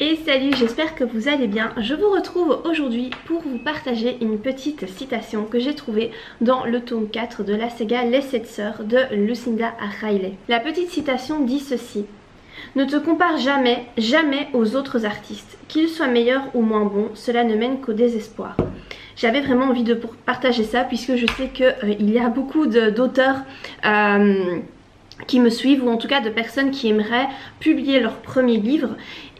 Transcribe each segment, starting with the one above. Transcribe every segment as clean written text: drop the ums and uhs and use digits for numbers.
Et salut, j'espère que vous allez bien. Je vous retrouve aujourd'hui pour vous partager une petite citation que j'ai trouvée dans le tome 4 de la saga Les 7 Sœurs de Lucinda Riley. La petite citation dit ceci: ne te compare jamais, jamais aux autres artistes. Qu'ils soient meilleurs ou moins bons, cela ne mène qu'au désespoir. J'avais vraiment envie de partager ça puisque je sais qu'il y a beaucoup d'auteurs qui me suivent, ou en tout cas de personnes qui aimeraient publier leur premier livre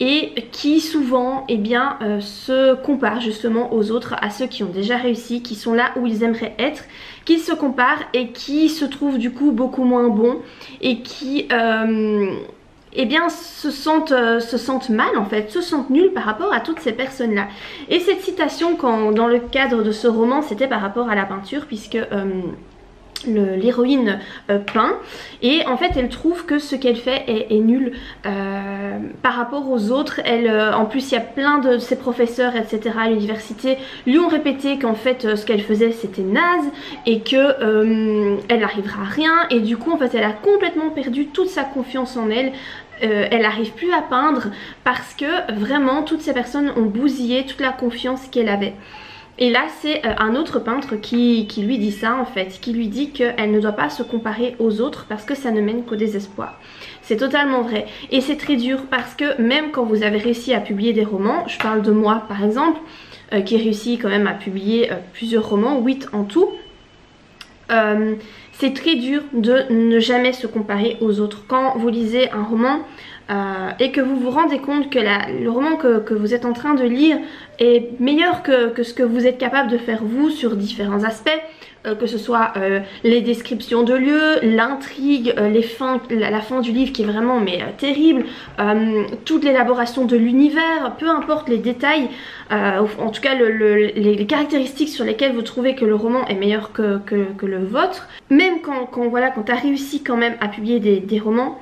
et qui souvent se comparent justement aux autres, à ceux qui ont déjà réussi, qui sont là où ils aimeraient être, qui se comparent et qui se trouvent du coup beaucoup moins bons et qui se sentent mal en fait, se sentent nuls par rapport à toutes ces personnes là. Et cette citation, dans le cadre de ce roman, c'était par rapport à la peinture, puisque l'héroïne peint et en fait elle trouve que ce qu'elle fait est nul par rapport aux autres. En plus il y a plein de ses professeurs etc à l'université lui ont répété qu'en fait ce qu'elle faisait c'était naze et que elle n'arrivera à rien, et du coup en fait elle a complètement perdu toute sa confiance en elle. Elle n'arrive plus à peindre parce que vraiment toutes ces personnes ont bousillé toute la confiance qu'elle avait. Et là c'est un autre peintre qui lui dit ça en fait, qui lui dit qu'elle ne doit pas se comparer aux autres parce que ça ne mène qu'au désespoir. C'est totalement vrai et c'est très dur parce que même quand vous avez réussi à publier des romans, je parle de moi par exemple, qui ai réussi quand même à publier plusieurs romans, 8 en tout, c'est très dur de ne jamais se comparer aux autres. Quand vous lisez un roman et que vous vous rendez compte que le roman que vous êtes en train de lire est meilleur que ce que vous êtes capable de faire vous sur différents aspects, que ce soit les descriptions de lieux, l'intrigue, la fin du livre qui est vraiment terrible, toute l'élaboration de l'univers, peu importe les détails, en tout cas les caractéristiques sur lesquelles vous trouvez que le roman est meilleur que le vôtre, même quand tu as réussi quand même à publier des romans,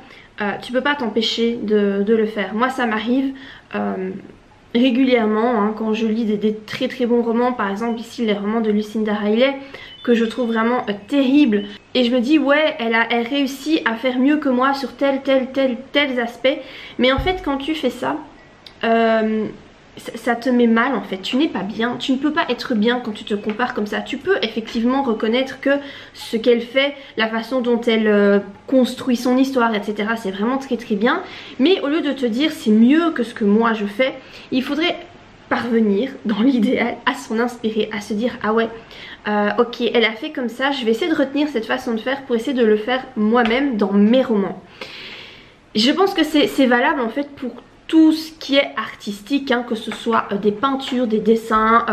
tu peux pas t'empêcher de le faire. Moi ça m'arrive régulièrement hein, quand je lis des très très bons romans, par exemple ici les romans de Lucinda Riley que je trouve vraiment terribles, et je me dis ouais elle réussit à faire mieux que moi sur tels aspects, mais en fait quand tu fais ça ça te met mal en fait, tu n'es pas bien, tu ne peux pas être bien quand tu te compares comme ça. Tu peux effectivement reconnaître que ce qu'elle fait, la façon dont elle construit son histoire etc c'est vraiment très très bien, mais au lieu de te dire c'est mieux que ce que moi je fais, il faudrait parvenir dans l'idéal à s'en inspirer, à se dire ah ouais ok elle a fait comme ça, je vais essayer de retenir cette façon de faire pour essayer de le faire moi-même dans mes romans. Je pense que c'est valable en fait pour tout ce qui est artistique, hein, que ce soit des peintures, des dessins,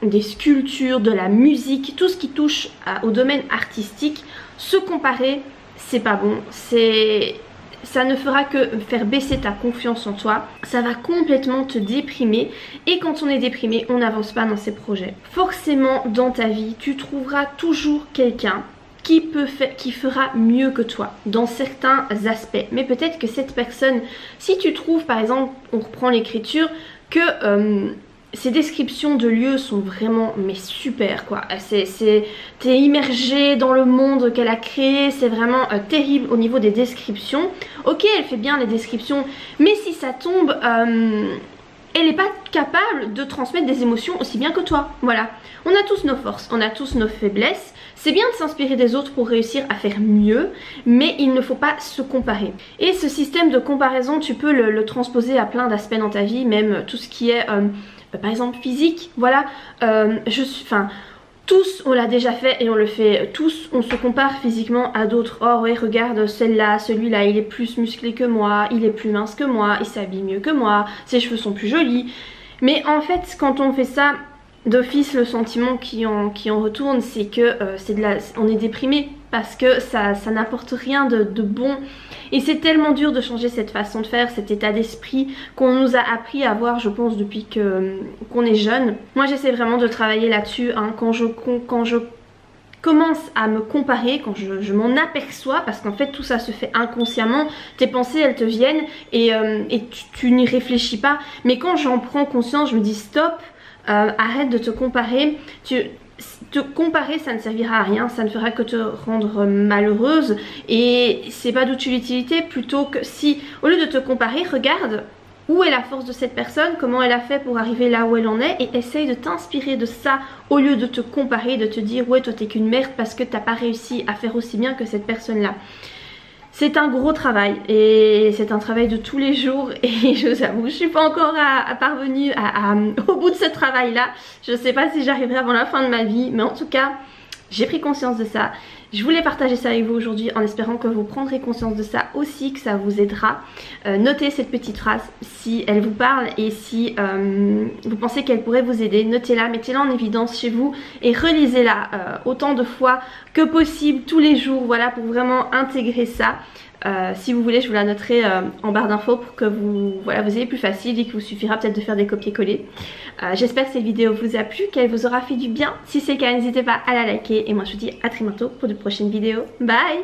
des sculptures, de la musique, tout ce qui touche au domaine artistique. Se comparer, c'est pas bon, ça ne fera que faire baisser ta confiance en toi, ça va complètement te déprimer, et quand on est déprimé, on n'avance pas dans ses projets. Forcément dans ta vie, tu trouveras toujours quelqu'un qui fera mieux que toi dans certains aspects, mais peut-être que cette personne, si tu trouves par exemple, on reprend l'écriture, que ces descriptions de lieux sont vraiment super quoi, t'es immergé dans le monde qu'elle a créé, c'est vraiment terrible au niveau des descriptions. Ok elle fait bien les descriptions, mais si ça tombe elle n'est pas capable de transmettre des émotions aussi bien que toi. Voilà, on a tous nos forces, on a tous nos faiblesses. C'est bien de s'inspirer des autres pour réussir à faire mieux, mais il ne faut pas se comparer. Et ce système de comparaison, tu peux le transposer à plein d'aspects dans ta vie, même tout ce qui est par exemple physique. Voilà, tous on l'a déjà fait et on le fait tous, on se compare physiquement à d'autres. Oh ouais regarde celle-là, celui-là il est plus musclé que moi, il est plus mince que moi, il s'habille mieux que moi, ses cheveux sont plus jolis. Mais en fait quand on fait ça, d'office le sentiment qui en retourne c'est que on est déprimé parce que ça n'apporte rien de bon. Et c'est tellement dur de changer cette façon de faire, cet état d'esprit qu'on nous a appris à avoir, je pense, depuis qu'on est jeune. Moi j'essaie vraiment de travailler là-dessus hein, quand je commence à me comparer, quand je m'en aperçois, parce qu'en fait tout ça se fait inconsciemment, tes pensées elles te viennent et tu n'y réfléchis pas, mais quand j'en prends conscience je me dis stop, arrête de te comparer. Te comparer ça ne servira à rien, ça ne fera que te rendre malheureuse et c'est pas d'utilité. Plutôt que si au lieu de te comparer, regarde où est la force de cette personne, comment elle a fait pour arriver là où elle en est, et essaye de t'inspirer de ça au lieu de te comparer, de te dire ouais toi t'es qu'une merde parce que t'as pas réussi à faire aussi bien que cette personne là. C'est un gros travail et c'est un travail de tous les jours et je vous avoue je suis pas encore parvenue au bout de ce travail là. Je sais pas si j'arriverai avant la fin de ma vie, mais en tout cas j'ai pris conscience de ça. Je voulais partager ça avec vous aujourd'hui en espérant que vous prendrez conscience de ça aussi, que ça vous aidera. Notez cette petite phrase si elle vous parle et si vous pensez qu'elle pourrait vous aider. Notez-la, mettez-la en évidence chez vous et relisez-la autant de fois que possible tous les jours, voilà, pour vraiment intégrer ça. Si vous voulez je vous la noterai en barre d'infos pour que vous ayez plus facile et qu'il vous suffira peut-être de faire des copier-coller. J'espère que cette vidéo vous a plu, qu'elle vous aura fait du bien. Si c'est le cas n'hésitez pas à la liker et moi je vous dis à très bientôt pour de prochaines vidéos. Bye!